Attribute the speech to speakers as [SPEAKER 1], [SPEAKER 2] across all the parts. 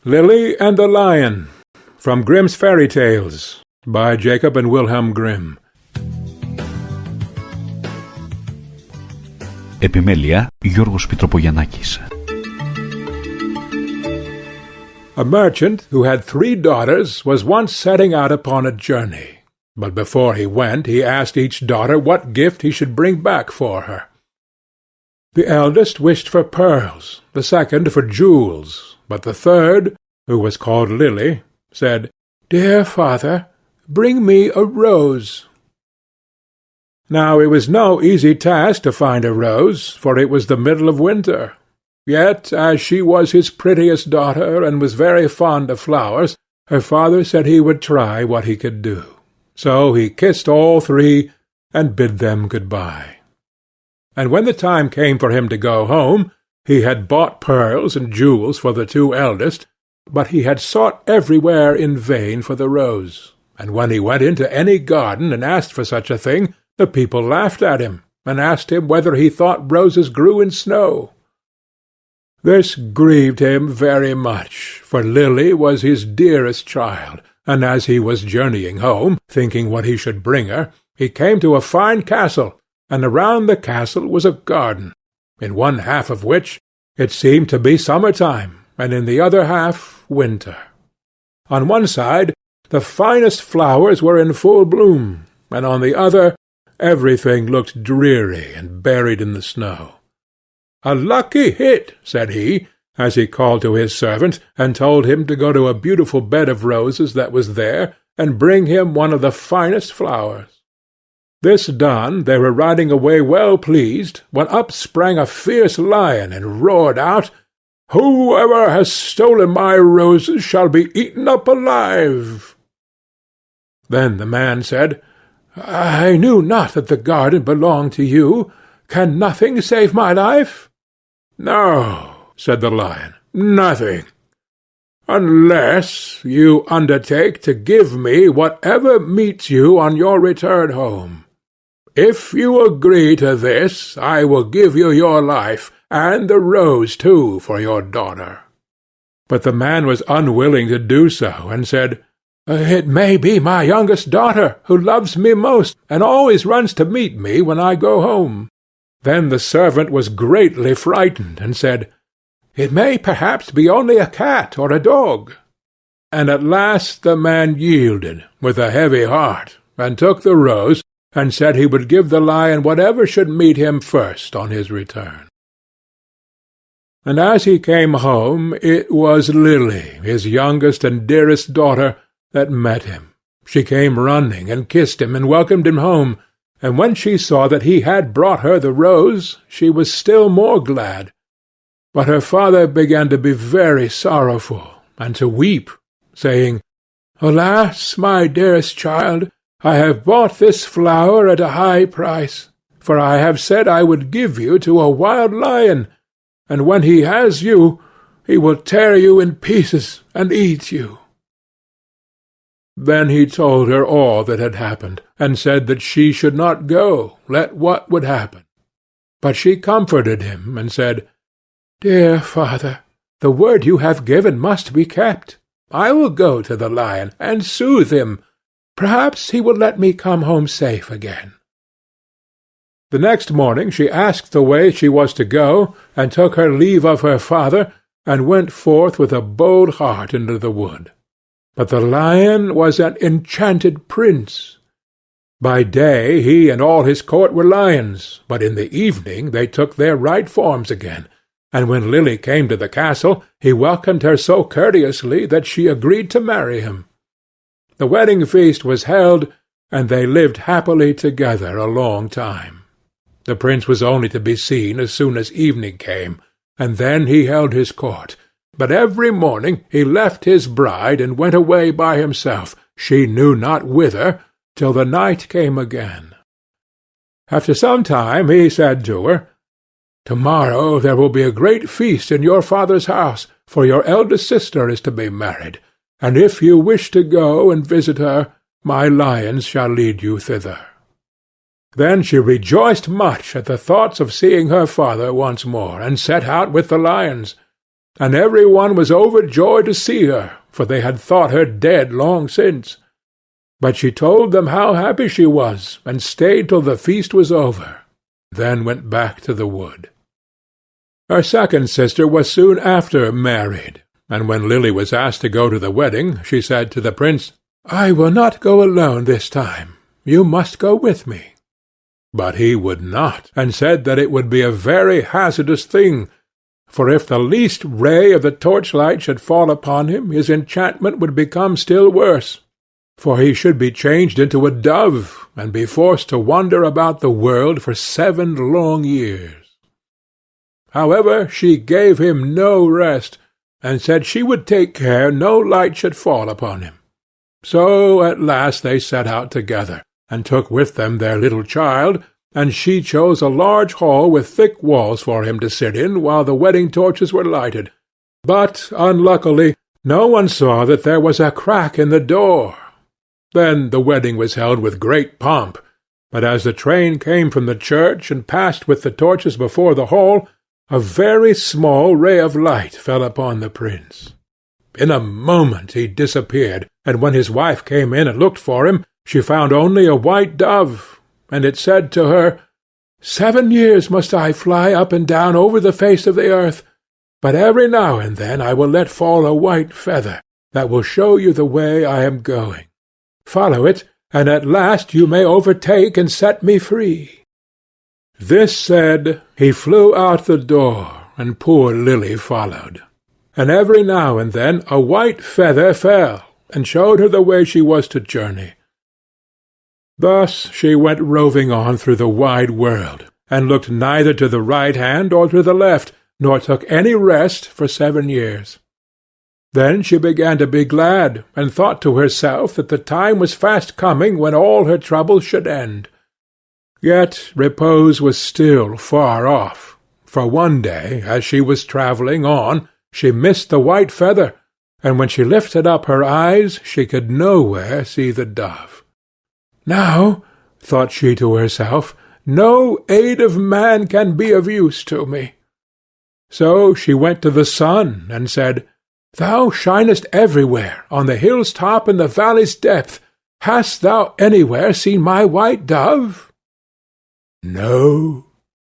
[SPEAKER 1] Lily and the Lion, from Grimm's Fairy Tales, by Jacob and Wilhelm Grimm.
[SPEAKER 2] Επιμέλεια Γιώργος Πιτροπογιαννάκης.
[SPEAKER 1] A merchant who had 3 daughters was once setting out upon a journey, but before he went he asked each daughter what gift he should bring back for her. The eldest wished for pearls, the second for jewels, but the third, who was called Lily, said, "Dear father, bring me a rose." Now it was no easy task to find a rose, for it was the middle of winter. Yet, as she was his prettiest daughter, and was very fond of flowers, her father said he would try what he could do. So he kissed all 3, and bid them good-bye. And when the time came for him to go home, he had bought pearls and jewels for the 2 eldest, but he had sought everywhere in vain for the rose, and when he went into any garden and asked for such a thing, the people laughed at him, and asked him whether he thought roses grew in snow. This grieved him very much, for Lily was his dearest child, and as he was journeying home, thinking what he should bring her, he came to a fine castle, and around the castle was a garden, in one half of which it seemed to be summer-time, and in the other half winter. On one side the finest flowers were in full bloom, and on the other everything looked dreary and buried in the snow. "A lucky hit," said he, as he called to his servant, and told him to go to a beautiful bed of roses that was there, and bring him one of the finest flowers. This done, they were riding away well pleased, when up sprang a fierce lion, and roared out, "Whoever has stolen my roses shall be eaten up alive." Then the man said, "I knew not that the garden belonged to you. Can nothing save my life?" "No," said the lion, "nothing, unless you undertake to give me whatever meets you on your return home. If you agree to this, I will give you your life, and the rose too for your daughter." But the man was unwilling to do so, and said, "It may be my youngest daughter, who loves me most, and always runs to meet me when I go home." Then the servant was greatly frightened, and said, "It may perhaps be only a cat or a dog." And at last the man yielded, with a heavy heart, and took the rose, and said he would give the lion whatever should meet him first on his return. And as he came home, it was Lily, his youngest and dearest daughter, that met him. She came running, and kissed him, and welcomed him home, and when she saw that he had brought her the rose, she was still more glad. But her father began to be very sorrowful, and to weep, saying, "Alas, my dearest child, I have bought this flower at a high price, for I have said I would give you to a wild lion, and when he has you, he will tear you in pieces and eat you." Then he told her all that had happened, and said that she should not go, let what would happen. But she comforted him, and said, "Dear father, the word you have given must be kept. I will go to the lion, and soothe him. Perhaps he will let me come home safe again." The next morning she asked the way she was to go, and took her leave of her father, and went forth with a bold heart into the wood. But the lion was an enchanted prince. By day he and all his court were lions, but in the evening they took their right forms again, and when Lily came to the castle, he welcomed her so courteously that she agreed to marry him. The wedding feast was held, and they lived happily together a long time. The prince was only to be seen as soon as evening came, and then he held his court. But every morning he left his bride and went away by himself, she knew not whither, till the night came again. After some time he said to her, "Tomorrow there will be a great feast in your father's house, for your eldest sister is to be married, and if you wish to go and visit her, my lions shall lead you thither." Then she rejoiced much at the thoughts of seeing her father once more, and set out with the lions. and every one was overjoyed to see her, for they had thought her dead long since. But she told them how happy she was, and stayed till the feast was over, then went back to the wood. Her second sister was soon after married, and when Lily was asked to go to the wedding, she said to the prince, "I will not go alone this time. You must go with me." But he would not, and said that it would be a very hazardous thing, for if the least ray of the torchlight should fall upon him, his enchantment would become still worse, for he should be changed into a dove, and be forced to wander about the world for 7 long years. However, she gave him no rest, and said she would take care no light should fall upon him. So at last they set out together, and took with them their little child, and she chose a large hall with thick walls for him to sit in while the wedding torches were lighted. But, unluckily, no one saw that there was a crack in the door. Then the wedding was held with great pomp, but as the train came from the church and passed with the torches before the hall, a very small ray of light fell upon the prince. In a moment he disappeared, and when his wife came in and looked for him, she found only a white dove, and it said to her, "7 years must I fly up and down over the face of the earth, but every now and then I will let fall a white feather, that will show you the way I am going. Follow it, and at last you may overtake and set me free." This said, he flew out the door, and poor Lily followed. And every now and then a white feather fell, and showed her the way she was to journey. Thus she went roving on through the wide world, and looked neither to the right hand or to the left, nor took any rest for 7 years. Then she began to be glad, and thought to herself that the time was fast coming when all her troubles should end. Yet repose was still far off, for one day, as she was travelling on, she missed the white feather, and when she lifted up her eyes she could nowhere see the dove. "Now," thought she to herself, "no aid of man can be of use to me." So she went to the sun, and said, "Thou shinest everywhere, on the hill's top and the valley's depth. Hast thou anywhere seen my white dove?" "No,"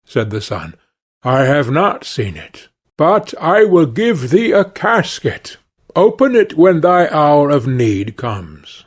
[SPEAKER 1] said the sun, "I have not seen it, but I will give thee a casket. Open it when thy hour of need comes."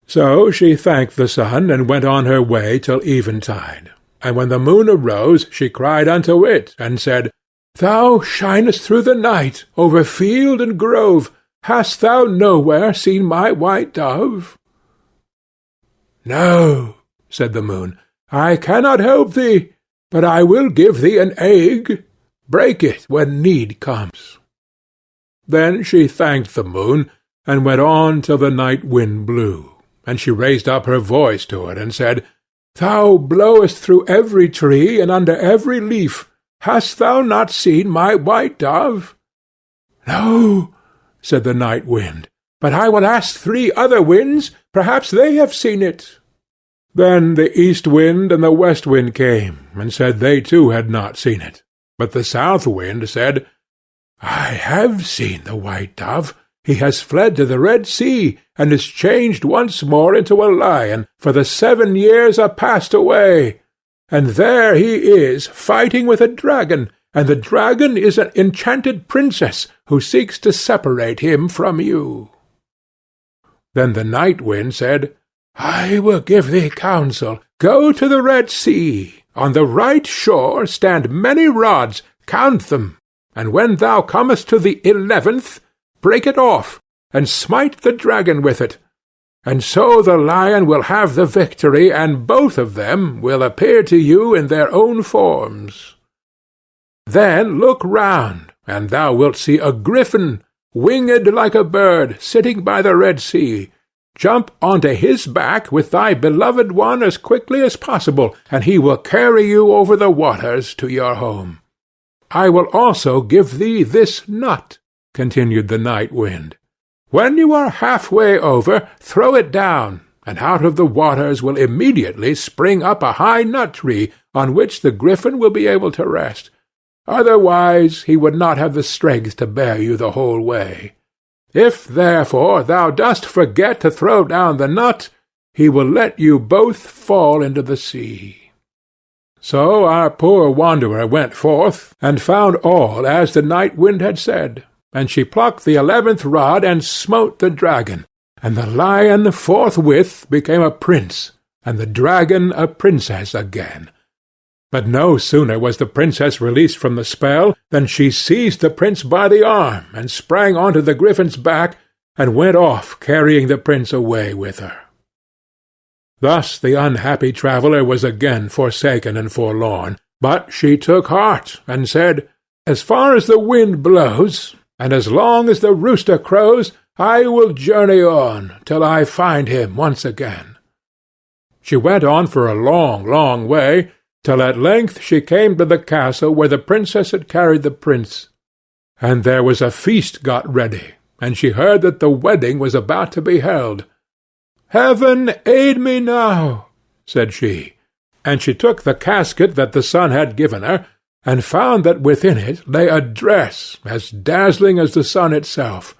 [SPEAKER 1] So she thanked the sun, and went on her way till eventide. And when the moon arose, she cried unto it, and said, "Thou shinest through the night, over field and grove. Hast thou nowhere seen my white dove?" "No," said the moon, "I cannot help thee, but I will give thee an egg. Break it when need comes." Then she thanked the moon, and went on till the night wind blew, and she raised up her voice to it, and said, "Thou blowest through every tree, and under every leaf. Hast thou not seen my white dove?" "No," said the night wind, "but I will ask 3 other winds. Perhaps they have seen it." Then the east wind and the west wind came, and said they too had not seen it. But the south wind said, "I have seen the white dove. He has fled to the Red Sea, and is changed once more into a lion, for the 7 years are passed away. And there he is, fighting with a dragon, and the dragon is an enchanted princess, who seeks to separate him from you." Then the night wind said, "I will give thee counsel. Go to the Red Sea. On the right shore stand many rods, count them, and when thou comest to the 11th, break it off, and smite the dragon with it. And so the lion will have the victory, and both of them will appear to you in their own forms. Then look round, and thou wilt see a griffin, winged like a bird, sitting by the Red Sea. Jump onto his back with thy beloved one as quickly as possible, and he will carry you over the waters to your home. I will also give thee this nut," continued the night wind. "When you are half-way over, throw it down, and out of the waters will immediately spring up a high nut-tree, on which the griffin will be able to rest. otherwise he would not have the strength to bear you the whole way. If, therefore, thou dost forget to throw down the nut, he will let you both fall into the sea. So our poor wanderer went forth, and found all as the night wind had said, and she plucked the 11th rod and smote the dragon, and the lion forthwith became a prince, and the dragon a princess again. But no sooner was the princess released from the spell than she seized the prince by the arm, and sprang onto the griffin's back, and went off carrying the prince away with her. Thus the unhappy traveller was again forsaken and forlorn, but she took heart, and said, As far as the wind blows, and as long as the rooster crows, I will journey on, till I find him once again. She went on for a long, long way, till at length she came to the castle where the princess had carried the prince. And there was a feast got ready, and she heard that the wedding was about to be held. Heaven aid me now, said she, and she took the casket that the sun had given her, and found that within it lay a dress as dazzling as the sun itself.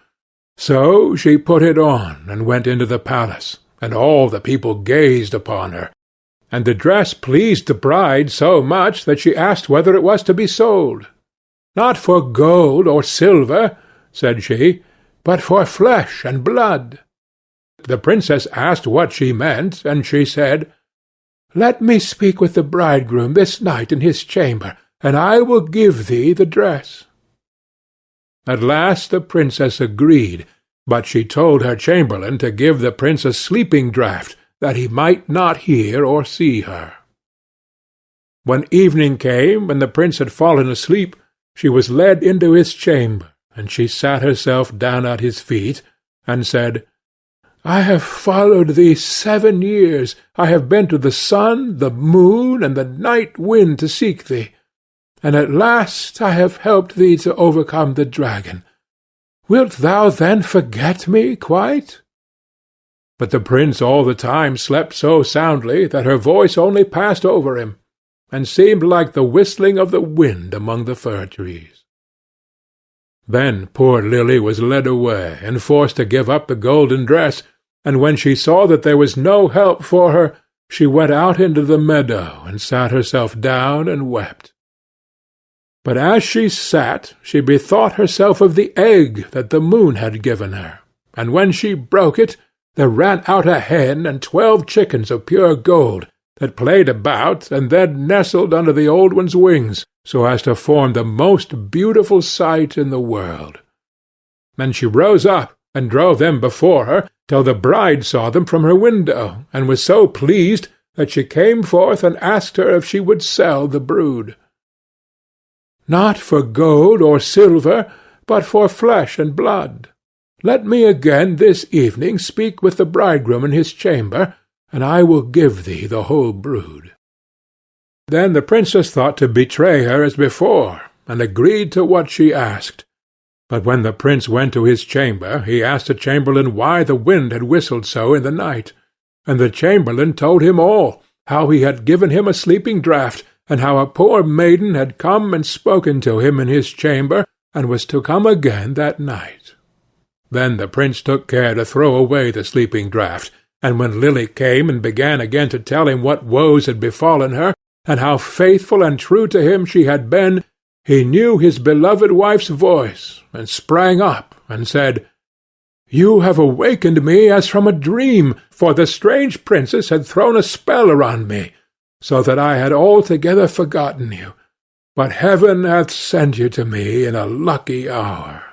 [SPEAKER 1] So she put it on, and went into the palace, and all the people gazed upon her. And the dress pleased the bride so much that she asked whether it was to be sold. Not for gold or silver, said she, but for flesh and blood. The princess asked what she meant, and she said, Let me speak with the bridegroom this night in his chamber, and I will give thee the dress. At last the princess agreed, but she told her chamberlain to give the prince a sleeping draught, that he might not hear or see her. When evening came, and the prince had fallen asleep, she was led into his chamber, and she sat herself down at his feet, and said, I have followed thee 7 years. I have been to the sun, the moon, and the night wind to seek thee, and at last I have helped thee to overcome the dragon. Wilt thou then forget me quite? But the prince all the time slept so soundly that her voice only passed over him, and seemed like the whistling of the wind among the fir-trees. Then poor Lily was led away, and forced to give up the golden dress, and when she saw that there was no help for her, she went out into the meadow, and sat herself down and wept. But as she sat, she bethought herself of the egg that the moon had given her, and when she broke it, there ran out a hen and 12 chickens of pure gold, that played about, and then nestled under the old one's wings, so as to form the most beautiful sight in the world. Then she rose up, and drove them before her, till the bride saw them from her window, and was so pleased that she came forth and asked her if she would sell the brood. Not for gold or silver, but for flesh and blood. Let me again this evening speak with the bridegroom in his chamber, and I will give thee the whole brood. Then the princess thought to betray her as before, and agreed to what she asked. But when the prince went to his chamber, he asked the chamberlain why the wind had whistled so in the night, and the chamberlain told him all, how he had given him a sleeping draught, and how a poor maiden had come and spoken to him in his chamber, and was to come again that night. Then the prince took care to throw away the sleeping draught, and when Lily came and began again to tell him what woes had befallen her, and how faithful and true to him she had been, he knew his beloved wife's voice, and sprang up, and said, You have awakened me as from a dream, for the strange princess had thrown a spell around me, so that I had altogether forgotten you. But heaven hath sent you to me in a lucky hour.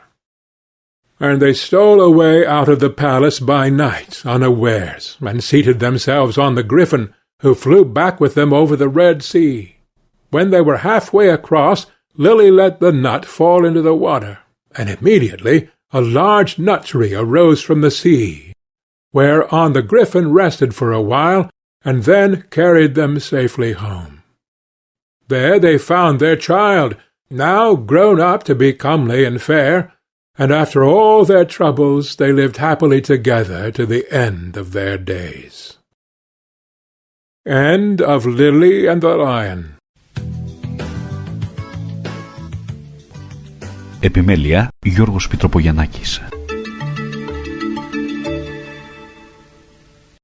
[SPEAKER 1] And they stole away out of the palace by night unawares, and seated themselves on the griffin, who flew back with them over the Red Sea. When they were half-way across, Lily let the nut fall into the water, and immediately a large nut-tree arose from the sea, whereon the griffin rested for a while, and then carried them safely home. There they found their child, now grown up to be comely and fair, and after all their troubles they lived happily together to the end of their days. End of Lily and the Lion.
[SPEAKER 2] Επιμέλεια Γιώργος Πιτροπογιαννάκης.